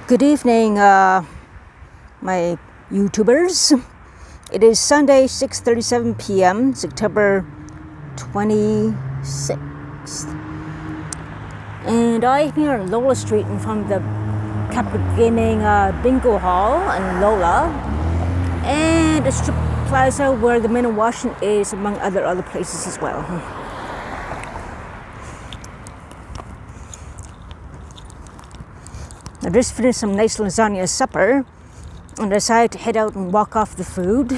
Good evening, my YouTubers. It is Sunday, 6:37 p.m., September 26th. And I'm here on Lola Street in front of the Capital Gaming Bingo Hall in Lola. And the strip plaza where the men in Washington is, among other places as well. I just finished some nice lasagna supper and decided to head out and walk off the food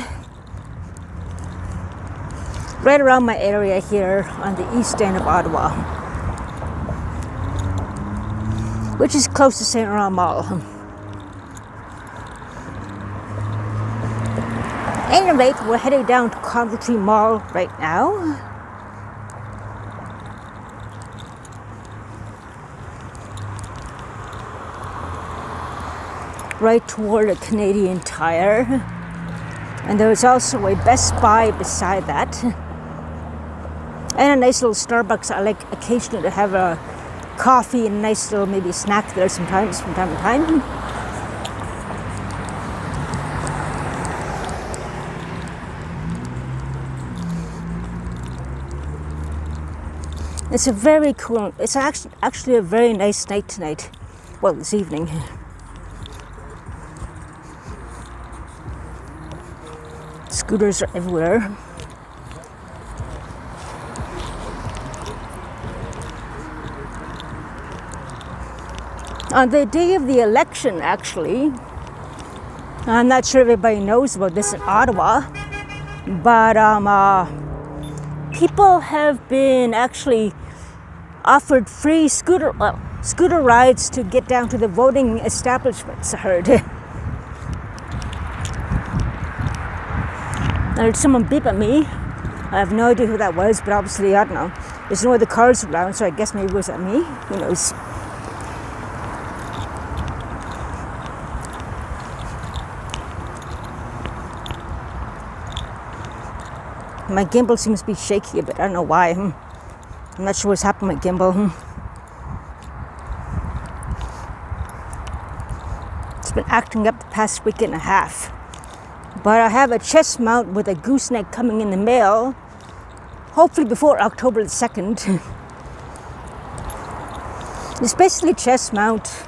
right around my area here on the east end of Ottawa, which is close to St. Laurent Mall. At any rate, we're heading down to Conventry Mall right now. Right toward a Canadian Tire, and there's also a Best Buy beside that, and a nice little Starbucks. I like occasionally to have a coffee and a nice little maybe snack there sometimes from time to time. It's a very cool. It's actually a very nice night tonight. Well, this evening. Scooters are everywhere. On the day of the election, actually, I'm not sure everybody knows about this in Ottawa, but people have been actually offered free scooter rides to get down to the voting establishments, I heard. I heard someone beep at me. I have no idea who that was, but obviously, I don't know. There's no other cars around, so I guess maybe it was at me. Who knows? My gimbal seems to be shaky a bit. I don't know why. I'm not sure what's happened with my gimbal. It's been acting up the past week and a half. But I have a chest mount with a gooseneck coming in the mail, hopefully before October the 2nd. It's basically a chest mount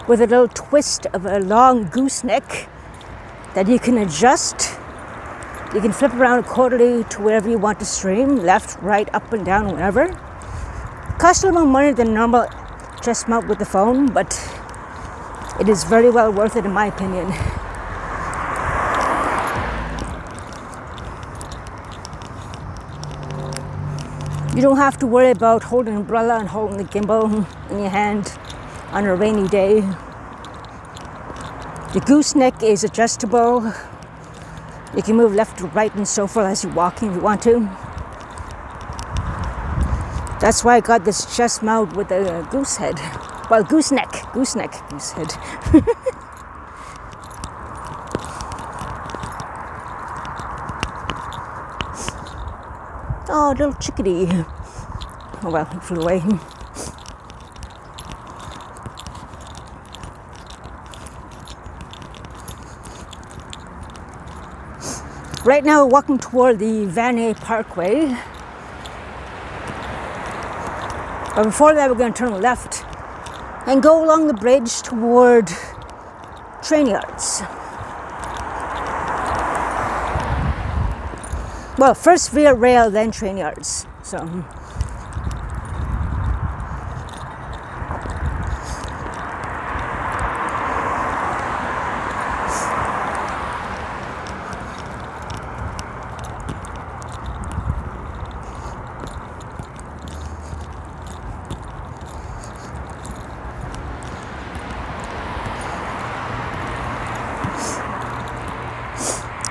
with a little twist of a long gooseneck that you can adjust. You can flip around quarterly to wherever you want to stream, left, right, up and down, whatever. It costs a little more money than a normal chest mount with the phone, but it is very well worth it in my opinion. You don't have to worry about holding an umbrella and holding the gimbal in your hand on a rainy day. The gooseneck is adjustable. You can move left to right and so forth as you're walking if you want to. That's why I got this chest mount with a goose head. Well, gooseneck, goose head. Oh, little chickadee. Oh well, he flew away. Right now, we're walking toward the Van Parkway. But before that, we're going to turn left and go along the bridge toward Trainyards. Well, first via rail, then Trainyards. So,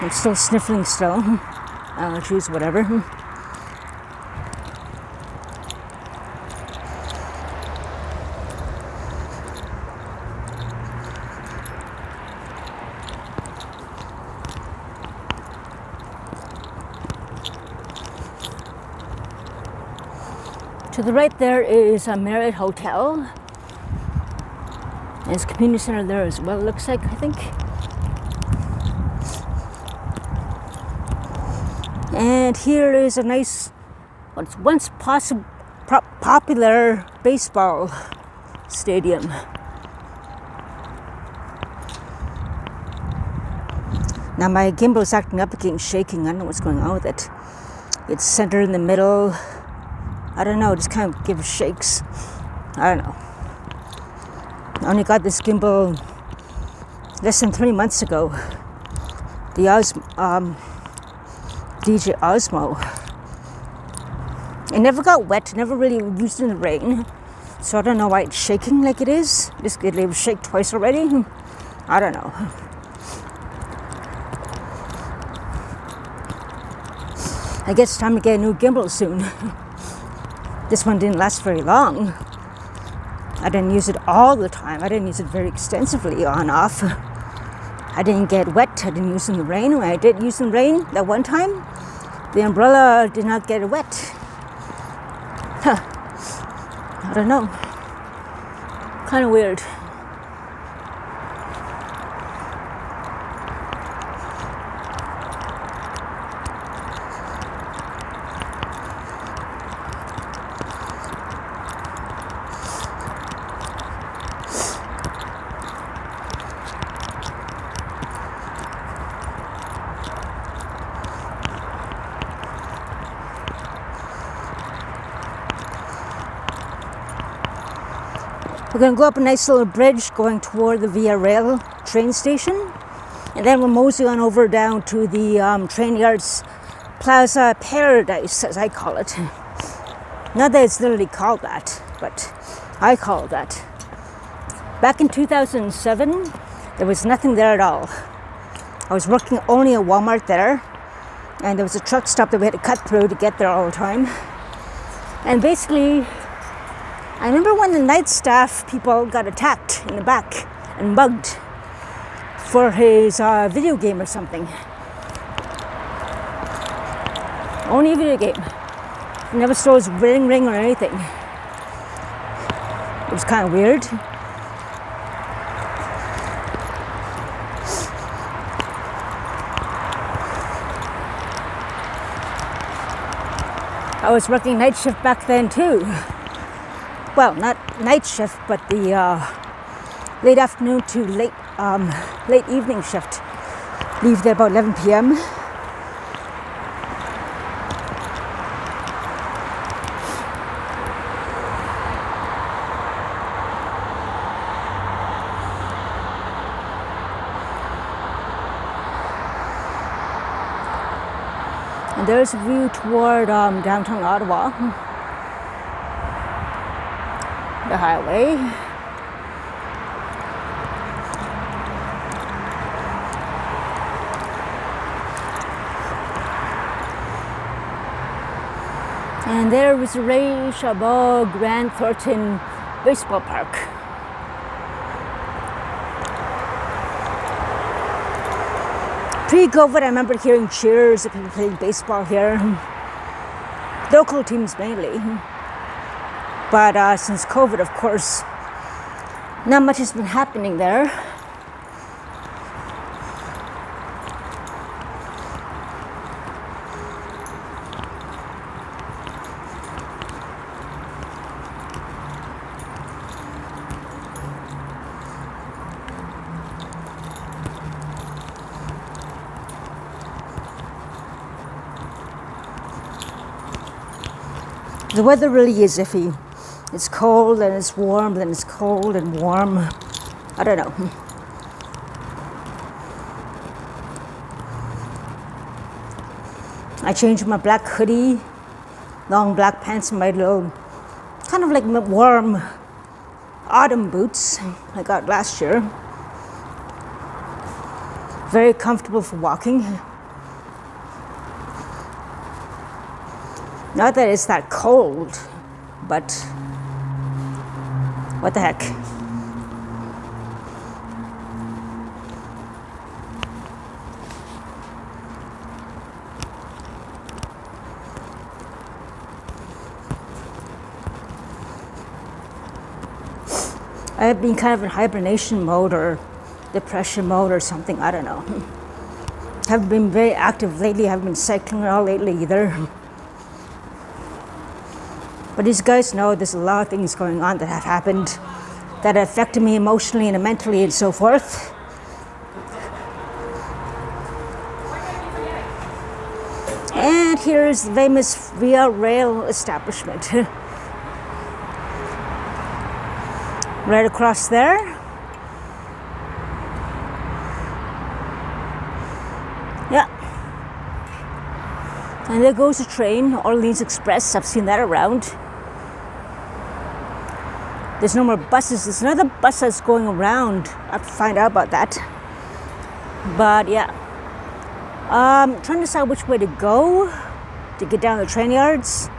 I'm still sniffling still. Allergies, whatever. To the right there is a Marriott Hotel. There's a community center there as well, looks like, I think. And here is a nice, what's once popular baseball stadium. Now my gimbal is acting up again, shaking. I don't know what's going on with it. It's centered in the middle. I don't know, just kind of gives shakes. I don't know. I only got this gimbal less than 3 months ago. The DJ Osmo. It never got wet, never really used in the rain. So I don't know why it's shaking like it is. It was shake twice already. I don't know. I guess it's time to get a new gimbal soon. This one didn't last very long. I didn't use it all the time. I didn't use it very extensively on and off. I didn't get wet. I didn't use it in the rain. When I did use it in the rain that one time, the umbrella did not get wet. Huh. I don't know. Kind of weird. We're going to go up a nice little bridge going toward the Via Rail train station. And then we'll mosey on over down to the Trainyards Plaza Paradise, as I call it. Not that it's literally called that, but I call it that. Back in 2007, there was nothing there at all. I was working only at Walmart there. And there was a truck stop that we had to cut through to get there all the time. And basically, I remember when the night staff people got attacked in the back and mugged for his video game or something. Only a video game. He never stole his wedding ring or anything. It was kind of weird. I was working night shift back then too. Well, not night shift, but the late afternoon to late evening shift. Leave there about 11 p.m. And there's a view toward downtown Ottawa. The highway. And there was the Ray Chabot Grand Thornton Baseball Park. Pre-COVID, I remember hearing cheers of people playing baseball here. Local teams mainly. But since COVID, of course, not much has been happening there. The weather really is iffy. It's cold and it's warm, then it's cold and warm. I don't know. I changed my black hoodie, long black pants, and my little, kind of like warm autumn boots I got last year. Very comfortable for walking. Not that it's that cold, but what the heck. I've been kind of in hibernation mode or depression mode or something, I don't know. Haven't been very active lately, haven't been cycling at all lately either. But these guys know there's a lot of things going on that have happened that affected me emotionally and mentally and so forth. And here's the famous Via Rail establishment. Right across there. Yeah. And there goes a train, Orleans Express. I've seen that around. There's no more buses. There's another bus that's going around. I have to find out about that. But yeah. Trying to decide which way to go to get down to Trainyards.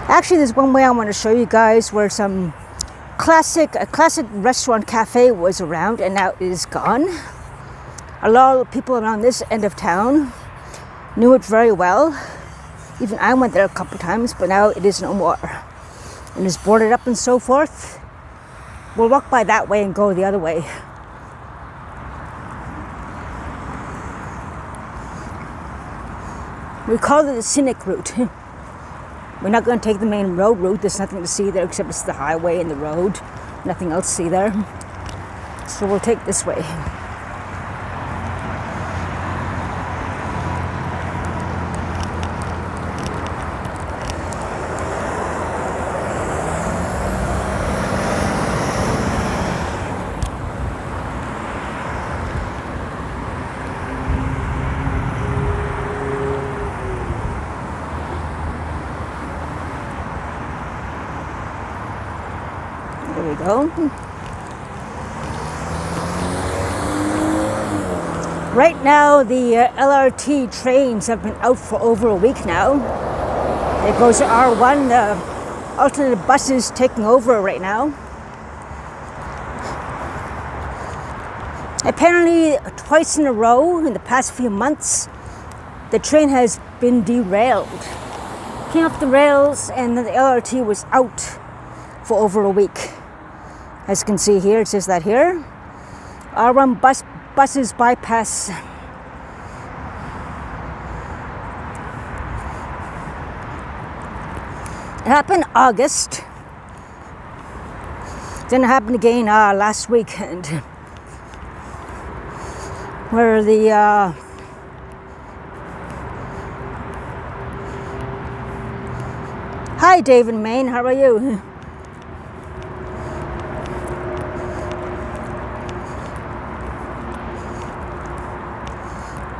Actually, there's one way I want to show you guys where a classic restaurant cafe was around and now it is gone. A lot of people around this end of town knew it very well. Even I went there a couple of times, but now it is no more. And it's boarded up and so forth. We'll walk by that way and go the other way. We call it the scenic route. We're not going to take the main road route. There's nothing to see there except it's the highway and the road. Nothing else to see there. So we'll take this way. There we go. Right now, the LRT trains have been out for over a week now. There goes the R1, the alternate buses taking over right now. Apparently, twice in a row in the past few months, the train has been derailed. Came off the rails and then the LRT was out for over a week. As you can see here, it says that here. R1 buses bypass. It happened August. Then it happened again last weekend. Where the Hi David Main, how are you?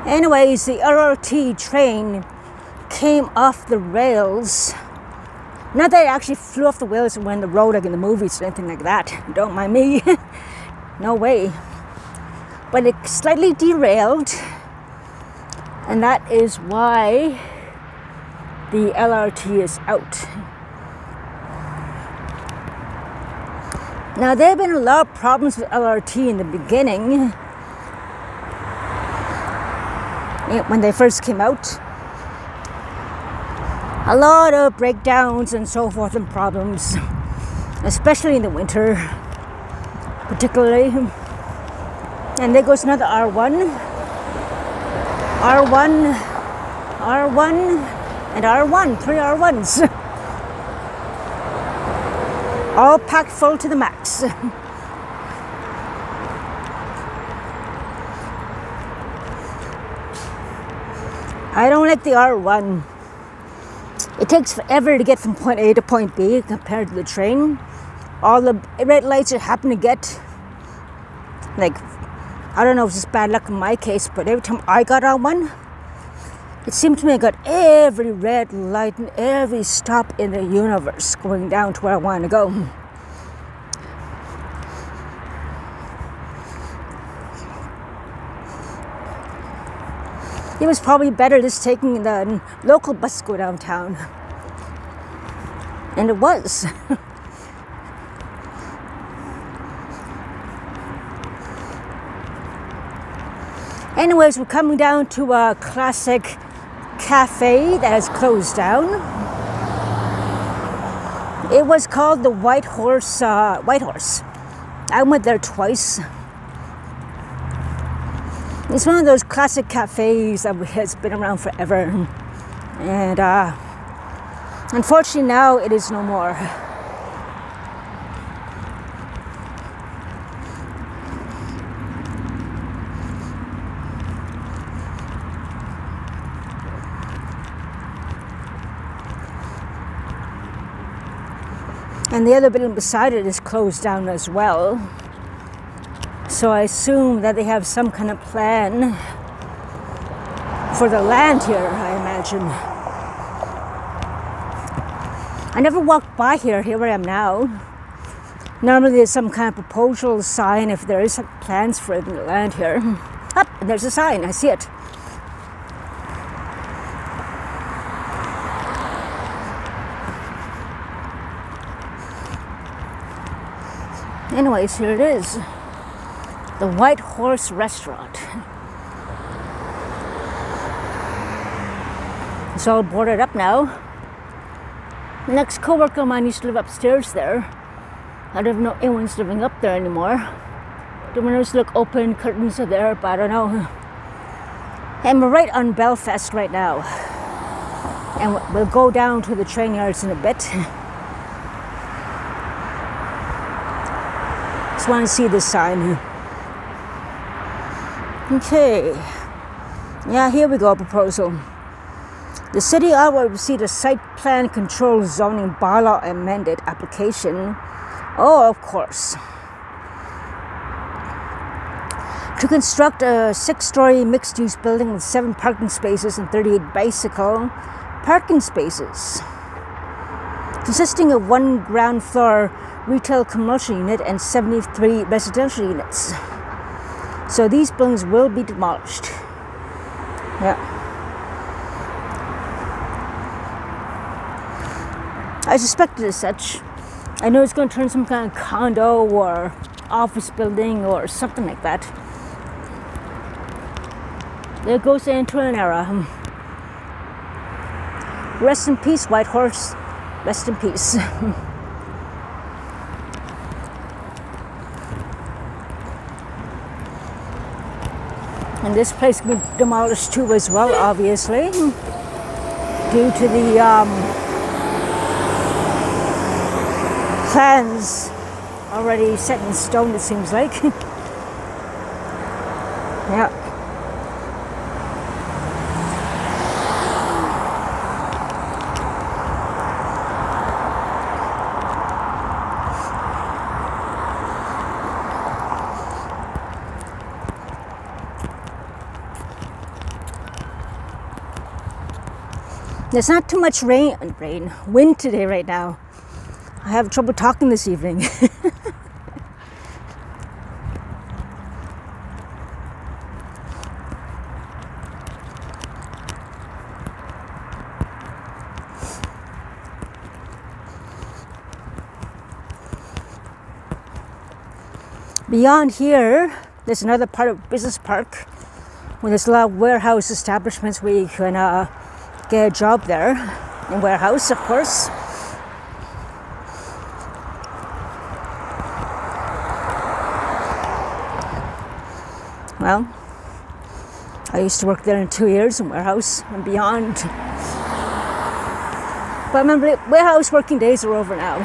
Anyways, the LRT train came off the rails. Not that it actually flew off the rails and went on the road like in the movies or anything like that. Don't mind me. No way. But it slightly derailed. And that is why the LRT is out. Now, there have been a lot of problems with LRT in the beginning. When they first came out, a lot of breakdowns and so forth and problems, especially in the winter, particularly. And there goes another R1, and R1, 3 R1s, all packed full to the max. I don't like the R1. It takes forever to get from point A to point B compared to the train. All the red lights it happen to get, like, I don't know if it's just bad luck in my case, but every time I got on one, it seemed to me I got every red light and every stop in the universe going down to where I want to go. It was probably better just taking the local bus to go downtown. And it was. Anyways, we're coming down to a classic cafe that has closed down. It was called the White Horse. White Horse. I went there twice. It's one of those classic cafes that has been around forever. And unfortunately now it is no more. And the other building beside it is closed down as well. So I assume that they have some kind of plan for the land here, I imagine. I never walked by here. Here I am now. Normally there's some kind of proposal sign if there is plans for the land here. Up, and there's a sign. I see it. Anyways, here it is. The White Horse Restaurant. It's all boarded up now. The next co-worker of mine used to live upstairs there. I don't know if anyone's living up there anymore. The windows look open, curtains are there, but I don't know. And we're right on Belfast right now. And we'll go down to the Trainyards in a bit. Just want to see this sign. Okay. Yeah, here we go, proposal. The city will receive a site plan control zoning bylaw amended application. Oh, of course. To construct a 6-story mixed-use building with 7 parking spaces and 38 bicycle parking spaces, consisting of 1 ground floor retail commercial unit and 73 residential units. So these buildings will be demolished. Yeah. I suspected as such. I know it's going to turn some kind of condo or office building or something like that. There goes the interim era. Rest in peace, White Horse. Rest in peace. And this place will be demolished too as well, obviously, due to the plans already set in stone, it seems like. Yeah. There's not too much wind today right now. I have trouble talking this evening. Beyond here, there's another part of Business Park where there's a lot of warehouse establishments where you can get a job there, in warehouse, of course. Well, I used to work there in 2 years in warehouse and beyond. But remember, warehouse working days are over now.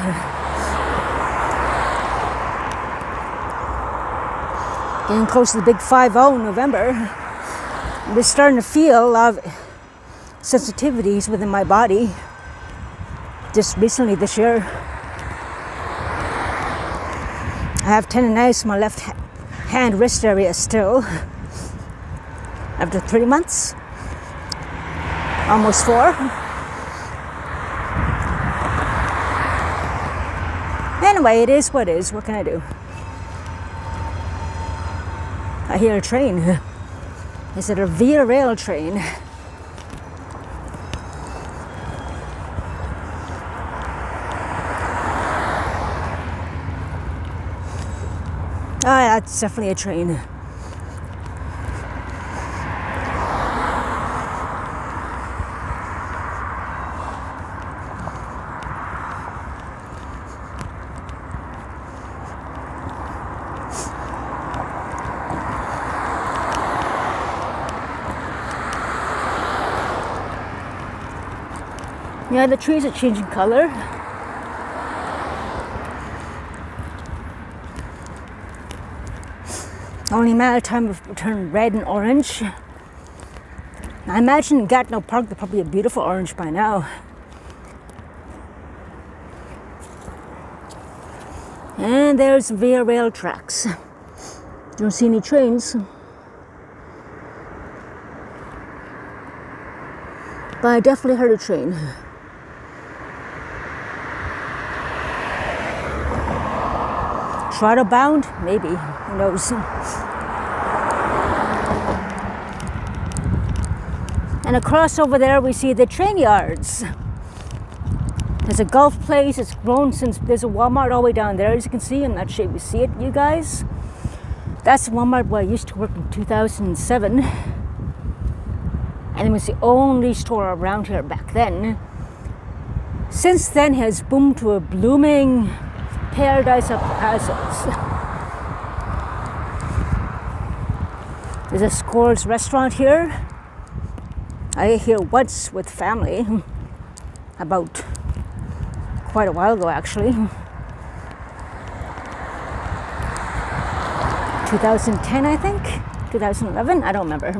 Getting close to the big 5-0 in November. I'm just starting to feel a lot of sensitivities within my body just recently this year. I have tendonitis in my left hand wrist area still after 3 months, almost 4. Anyway, it is what it is. What can I do? I hear a train. Is it a Via Rail train? Ah, that's definitely a train. Yeah, the trees are changing color. Only a matter of time before it turn red and orange. I imagine in Gatineau Park they're probably a beautiful orange by now. And there's Via Rail tracks. Don't see any trains. But I definitely heard a train. Toronto bound? Maybe. Who knows? And across over there we see the Trainyards. There's a golf place. It's grown since there's a Walmart all the way down there, as you can see. I'm not sure if you see it, you guys. That's the Walmart where I used to work in 2007. And it was the only store around here back then. Since then, it has boomed to a blooming paradise of plazas. There's a Scores restaurant here. I ate here once with family, about quite a while ago actually. 2010 I think, 2011, I don't remember.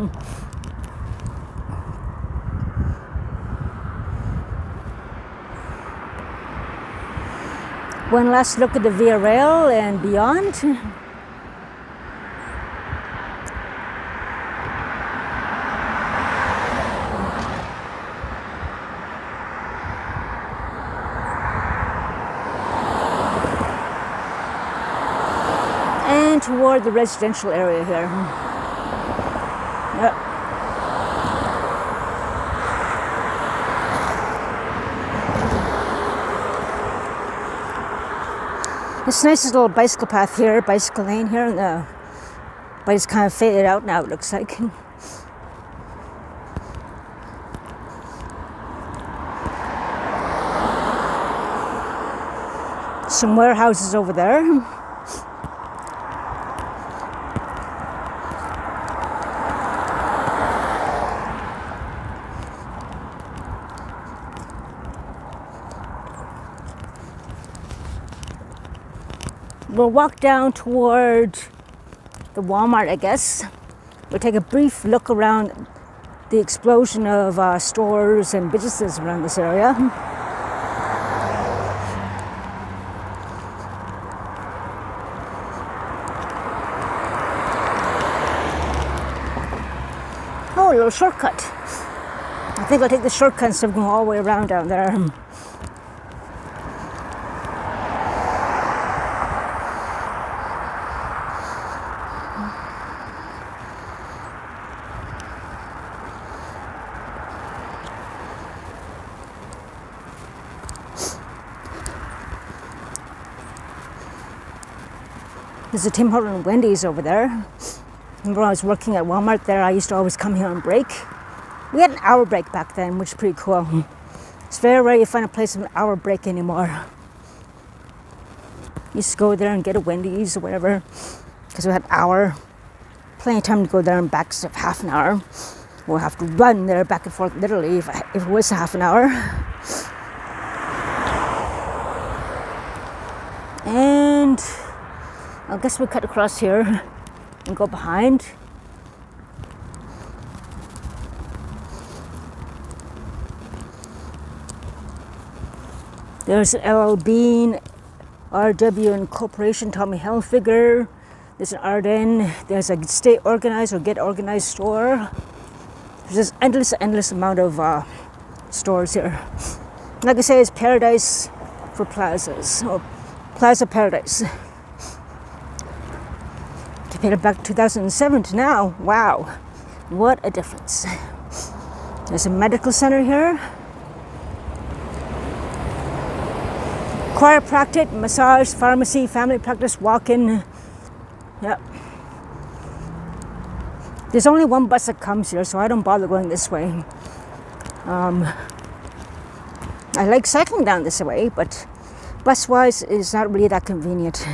One last look at the Via Rail and beyond. And toward the residential area here. Yep. This nice little bicycle path here, bicycle lane here, but it's kind of faded out now, it looks like. Some warehouses over there. We'll walk down toward the Walmart, I guess. We'll take a brief look around the explosion of stores and businesses around this area. Oh, a little shortcut. I think I'll take the shortcut instead of going all the way around down there. There's a Tim Hortons and Wendy's over there. Remember when I was working at Walmart there, I used to always come here on break. We had an hour break back then, which is pretty cool. It's very rare you find a place with an hour break anymore. Used to go there and get a Wendy's or whatever, because we had an hour. Plenty of time to go there and back instead of half an hour. We'll have to run there back and forth literally if it was half an hour. And I guess we'll cut across here and go behind. There's an LL Bean, RW Incorporation, Tommy Hilfiger. There's an Arden. There's a Stay Organized or Get Organized store. There's this endless amount of stores here. Like I say, it's paradise for plazas, or Plaza Paradise. Compared back to 2007 to now, wow, what a difference. There's a medical center here. Chiropractic, massage, pharmacy, family practice, walk-in. Yep. There's only one bus that comes here, so I don't bother going this way. I like cycling down this way, but bus-wise, it's not really that convenient.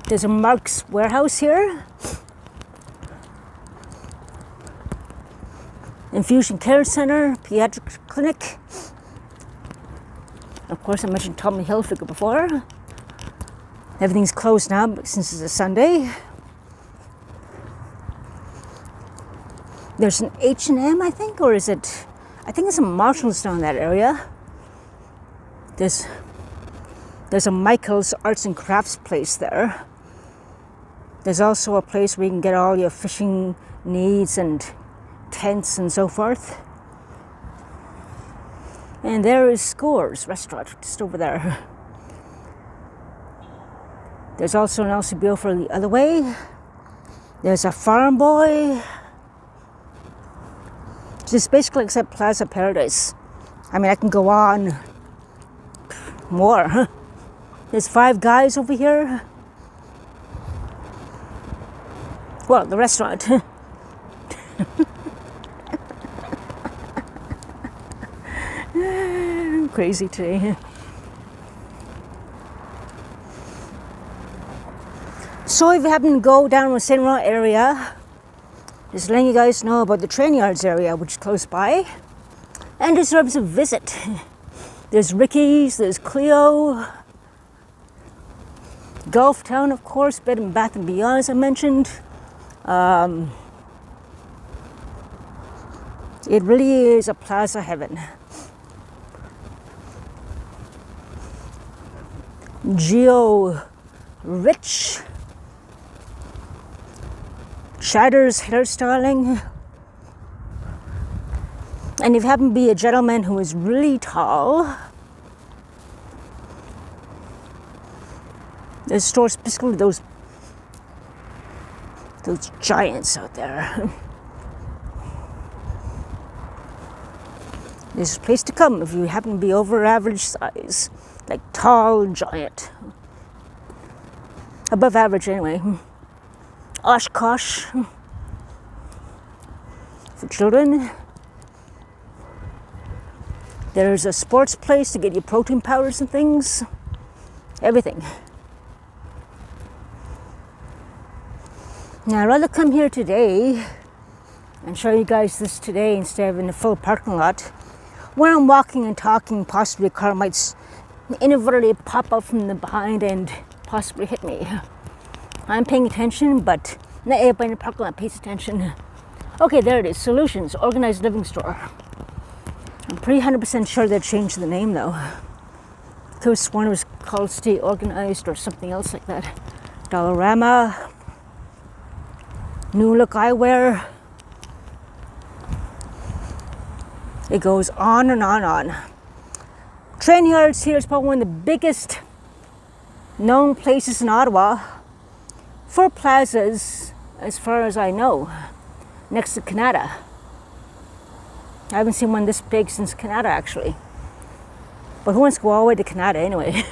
There's a Mark's warehouse here. Infusion Care Center, Pediatric Clinic. Of course, I mentioned Tommy Hilfiger before. Everything's closed now since it's a Sunday. There's an H&M, I think, or is it? I think it's a Marshall's down that area. There's a Michael's Arts and Crafts place there. There's also a place where you can get all your fishing needs and tents and so forth. And there is Scores restaurant just over there. There's also an LCBO for the other way. There's a Farm Boy. Just basically except Plaza Paradise. I mean, I can go on more. There's Five Guys over here. Well, the restaurant. I'm crazy today. So if you happen to go down the St. Laurent area, just letting you guys know about the Trainyards area, which is close by and deserves a visit. There's Ricky's, there's Cleo, Gulf Town, of course, Bed and Bath & Beyond, as I mentioned. It really is a plaza heaven. Geo Rich, Chatter's hairstyling. And if you happen to be a gentleman who is really tall, there's stores specifically those giants out there. There's a place to come if you happen to be over average size, like tall giant. Above average anyway. Oshkosh for children. There's a sports place to get you protein powders and things. Everything. Now I'd rather come here today and show you guys this today instead of in the full parking lot where I'm walking and talking, possibly a car might inadvertently pop up from the behind and possibly hit me. I'm paying attention, but not everybody in the parking lot pays attention. Okay, there it is. Solutions, Organized Living Store. I'm pretty 100% sure they changed the name though. I could have sworn it was called Stay Organized or something else like that. Dollarama, New Look Eyewear. It goes on and on and on. Trainyards here is probably one of the biggest known places in Ottawa for plazas, as far as I know, next to Canada. I haven't seen one this big since Canada, actually. But who wants to go all the way to Canada anyway?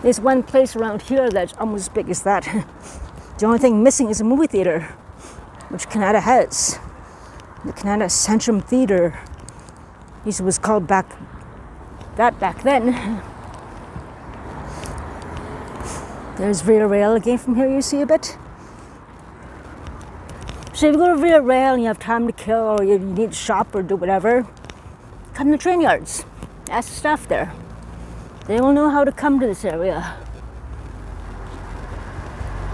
There's one place around here that's almost as big as that. The only thing missing is a movie theater, which Canada has. The Canada Centrum Theatre. It was called back then. There's Via Rail again from here, you see a bit. So if you go to Via Rail and you have time to kill or you need to shop or do whatever, come to Trainyards. Ask the staff there. They will know how to come to this area.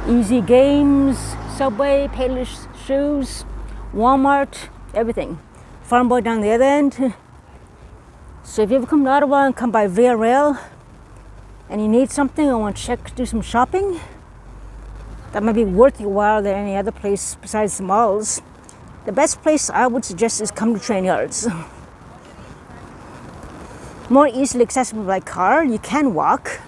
Easy Games, Subway, Payless Shoes, Walmart, everything. Farm Boy down the other end. So if you ever come to Ottawa and come by Via Rail and you need something or want to do some shopping, that might be worth your while than any other place besides the malls. The best place I would suggest is come to Trainyards. More easily accessible by car, you can walk.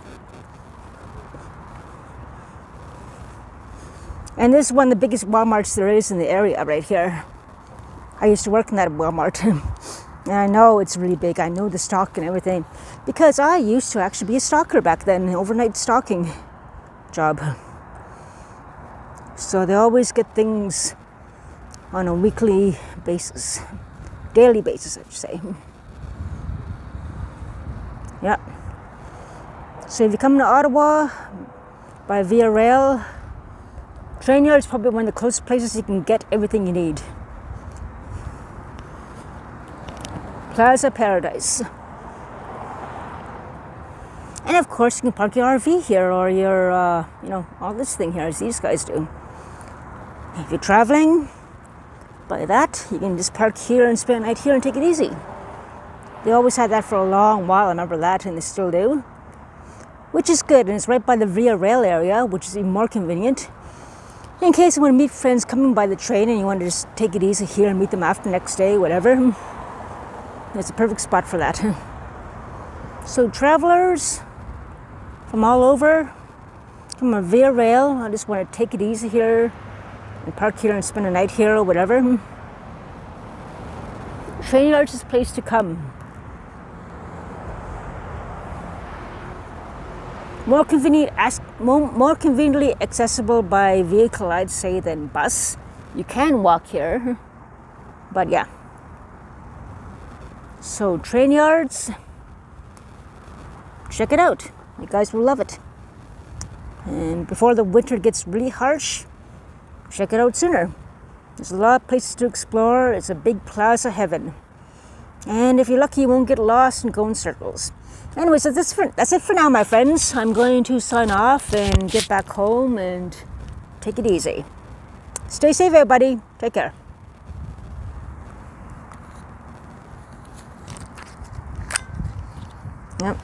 And this is one of the biggest Walmarts there is in the area right here. I used to work in that Walmart. And I know it's really big. I know the stock and everything. Because I used to actually be a stalker back then, an overnight stalking job. So they always get things on a weekly basis. Daily basis, I should say. Yeah. So if you come to Ottawa by via rail, Trainyards is probably one of the closest places you can get everything you need. Plaza Paradise. And of course, you can park your RV here or your, all this thing here, as these guys do. If you're traveling by that, you can just park here and spend a night here and take it easy. They always had that for a long while, I remember that, and they still do. Which is good, and it's right by the Via Rail area, which is even more convenient. In case you want to meet friends coming by the train and you want to just take it easy here and meet them after the next day, whatever. It's a perfect spot for that. So travelers from all over, from a Via Rail, I just want to take it easy here and park here and spend a night here or whatever. Trainyards is the place to come. More conveniently accessible by vehicle, I'd say, than bus. You can walk here, but yeah. So Trainyards, check it out. You guys will love it. And before the winter gets really harsh, check it out sooner. There's a lot of places to explore. It's a big plaza heaven. And if you're lucky, you won't get lost and go in circles. Anyway, so that's it for now, my friends. I'm going to sign off and get back home and take it easy. Stay safe, everybody. Take care. Yep.